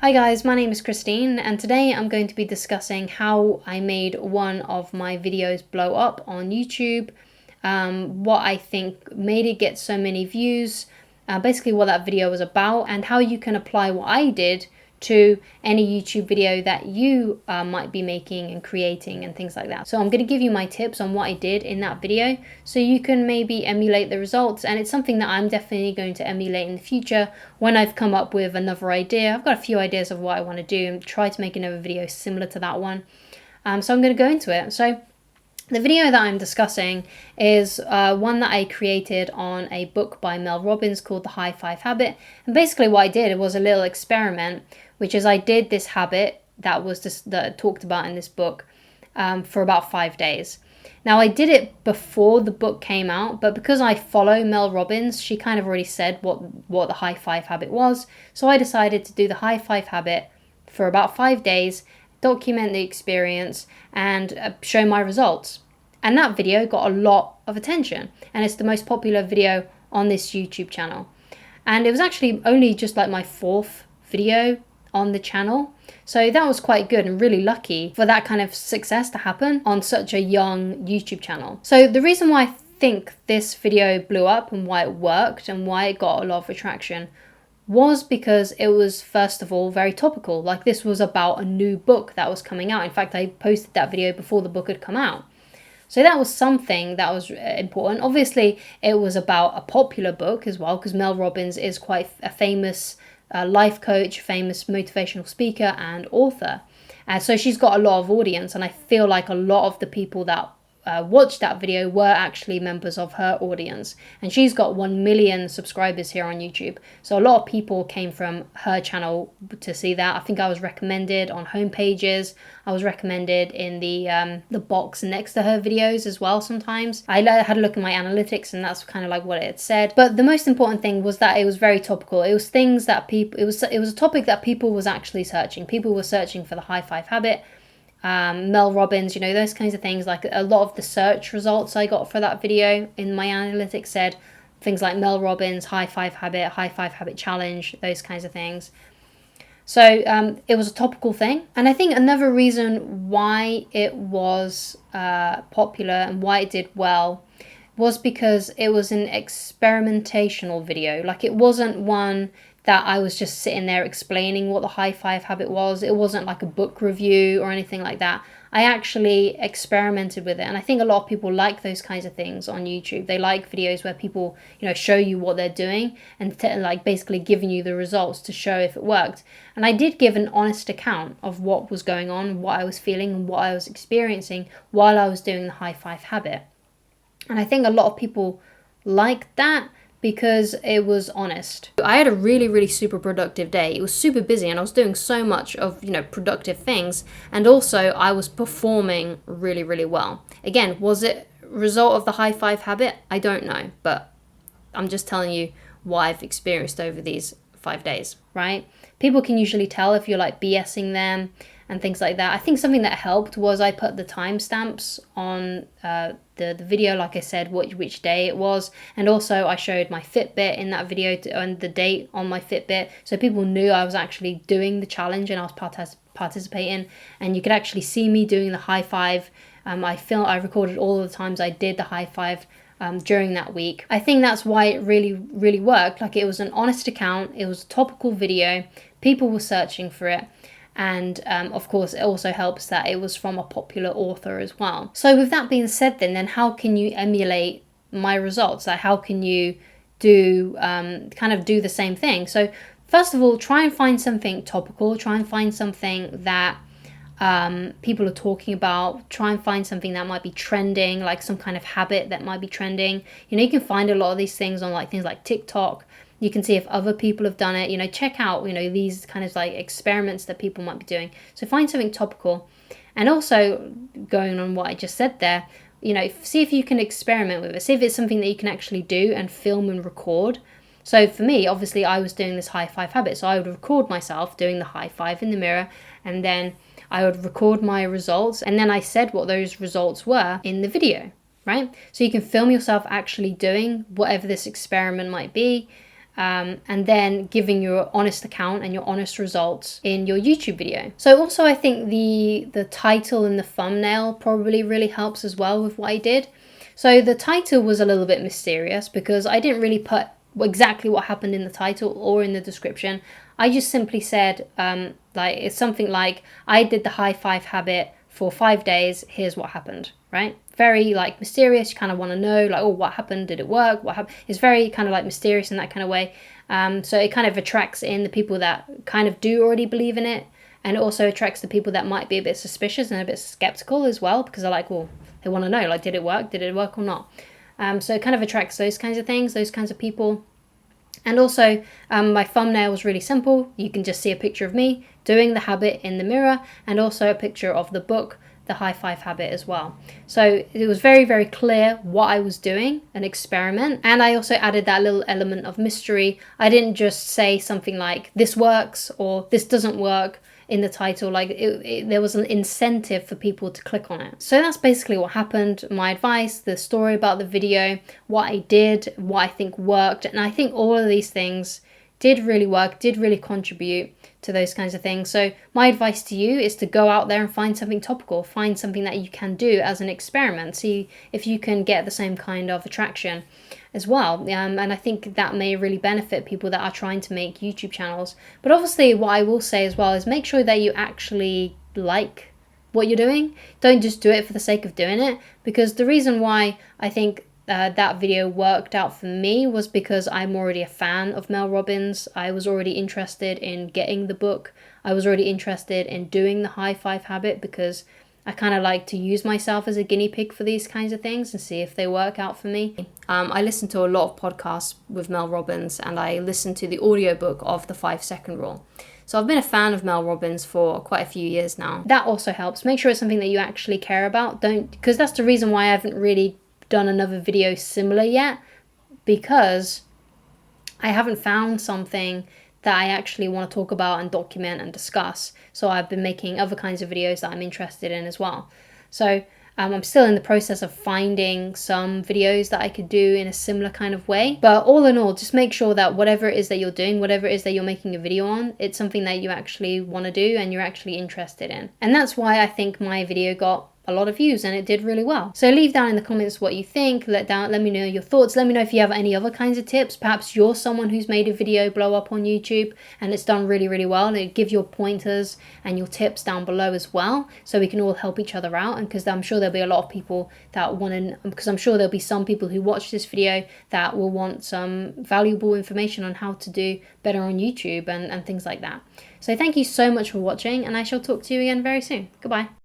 Hi guys, my name is Christine and today I'm going to be discussing how I made one of my videos blow up on YouTube, what I think made it get so many views, basically what that video was about, and how you can apply what I did to any YouTube video that you might be making and creating and things like that. So I'm going to give you my tips on what I did in that video so you can maybe emulate the results, and it's something that I'm definitely going to emulate in the future when I've come up with another idea. I've got a few ideas of what I want to do and try to make another video similar to that one. So I'm going to go into it. So the video that I'm discussing is one that I created on a book by Mel Robbins called The High Five Habit. And basically what I did was a little experiment, which is I did this habit that was that talked about in this book for about 5 days. Now I did it before the book came out, but because I follow Mel Robbins, she kind of already said what the High Five Habit was. So I decided to do the High Five Habit for about 5 days, document the experience and show my results. And that video got a lot of attention, and it's the most popular video on this YouTube channel. And it was actually only just like my 4th video on the channel. So that was quite good and really lucky for that kind of success to happen on such a young YouTube channel. So the reason why I think this video blew up and why it worked and why it got a lot of attraction was because it was, first of all, very topical. Like, this was about a new book that was coming out. In fact, I posted that video before the book had come out. So that was something that was important. Obviously, it was about a popular book as well, because Mel Robbins is quite a famous life coach, famous motivational speaker and author. So she's got a lot of audience, and I feel like a lot of the people that watched that video were actually members of her audience, and she's got 1 million subscribers here on YouTube. So a lot of people came from her channel to see that. I think I was recommended on home pages. I was recommended in the box next to her videos as well. Sometimes I had a look at my analytics, and that's kind of like what it had said. But the most important thing was that it was very topical. It was things that people. It was a topic that people was actually searching. People were searching for the High Five Habit. Mel Robbins, those kinds of things. Like, a lot of the search results I got for that video in my analytics said things like Mel Robbins, High Five Habit Challenge, those kinds of things. So it was a topical thing. And I think another reason why it was popular and why it did well was because it was an experimentational video. Like, it wasn't one that I was just sitting there explaining what the High Five Habit was. It wasn't like a book review or anything like that. I actually experimented with it, and I think a lot of people like those kinds of things on YouTube. They like videos where people, show you what they're doing and like basically giving you the results to show if it worked. And I did give an honest account of what was going on, what I was feeling, and what I was experiencing while I was doing the High Five Habit. And I think a lot of people liked that because it was honest. I had a really, really super productive day. It was super busy, and I was doing so much of, productive things. And also I was performing really, really well. Again, was it a result of the High Five Habit? I don't know, but I'm just telling you what I've experienced over these 5 days, right? People can usually tell if you're like BSing them and things like that. I think something that helped was I put the timestamps on the video, like I said, which day it was, and also I showed my Fitbit in that video and the date on my Fitbit, so people knew I was actually doing the challenge and I was participating, and you could actually see me doing the high five. I recorded all the times I did the high five during that week. I think that's why it really, really worked. Like, it was an honest account, it was a topical video, people were searching for it. And of course, it also helps that it was from a popular author as well. So with that being said, then how can you emulate my results? Like, how can you do the same thing? So first of all, try and find something topical. Try and find something that people are talking about. Try and find something that might be trending, like some kind of habit that might be trending. You can find a lot of these things on things like TikTok. You can see if other people have done it. Check out, these kind of like experiments that people might be doing. So find something topical. And also, going on what I just said there, see if you can experiment with it. See if it's something that you can actually do and film and record. So for me, obviously, I was doing this High Five Habit. So I would record myself doing the high five in the mirror, and then I would record my results. And then I said what those results were in the video, right? So you can film yourself actually doing whatever this experiment might be. and then giving your honest account and your honest results in your YouTube video. So also I think the title and the thumbnail probably really helps as well with what I did. So the title was a little bit mysterious because I didn't really put exactly what happened in the title or in the description. I just simply said, like, it's something like, I did the high five habit for 5 days, here's what happened, right? Very like mysterious, you kind of want to know, like, oh, what happened? Did it work? What happened? It's very kind of like mysterious in that kind of way. So it kind of attracts in the people that kind of do already believe in it. And it also attracts the people that might be a bit suspicious and a bit skeptical as well, because they're like, well, they want to know, like, did it work? Did it work or not? So it kind of attracts those kinds of things, those kinds of people. And also, my thumbnail was really simple. You can just see a picture of me doing the habit in the mirror, and also a picture of the book, The High Five Habit, as well. So it was very, very clear what I was doing, an experiment. And I also added that little element of mystery. I didn't just say something like, this works or this doesn't work in the title. Like there was an incentive for people to click on it. So that's basically what happened. My advice, the story about the video, what I did, what I think worked. And I think all of these things did really work, did really contribute to those kinds of things. So my advice to you is to go out there and find something topical, find something that you can do as an experiment, see if you can get the same kind of attraction as well. And I think that may really benefit people that are trying to make YouTube channels. But obviously what I will say as well is make sure that you actually like what you're doing. Don't just do it for the sake of doing it, because the reason why I think that video worked out for me was because I'm already a fan of Mel Robbins. I was already interested in getting the book. I was already interested in doing the high five habit because I kind of like to use myself as a guinea pig for these kinds of things and see if they work out for me. I listen to a lot of podcasts with Mel Robbins, and I listen to the audiobook of the 5-second rule. So I've been a fan of Mel Robbins for quite a few years now. That also helps. Make sure it's something that you actually care about. Because that's the reason why I haven't really done another video similar yet, because I haven't found something that I actually want to talk about and document and discuss. So I've been making other kinds of videos that I'm interested in as well. So I'm still in the process of finding some videos that I could do in a similar kind of way. But all in all, just make sure that whatever it is that you're doing, whatever it is that you're making a video on, it's something that you actually want to do and you're actually interested in. And that's why I think my video got a lot of views and it did really well. So leave down in the comments what you think. Let me know your thoughts. Let me know if you have any other kinds of tips. Perhaps you're someone who's made a video blow up on YouTube and it's done really, really well. And give your pointers and your tips down below as well, so we can all help each other out. And because I'm sure there'll be a lot of people that want to, because I'm sure there'll be some people who watch this video that will want some valuable information on how to do better on YouTube and things like that. So thank you so much for watching, and I shall talk to you again very soon. Goodbye.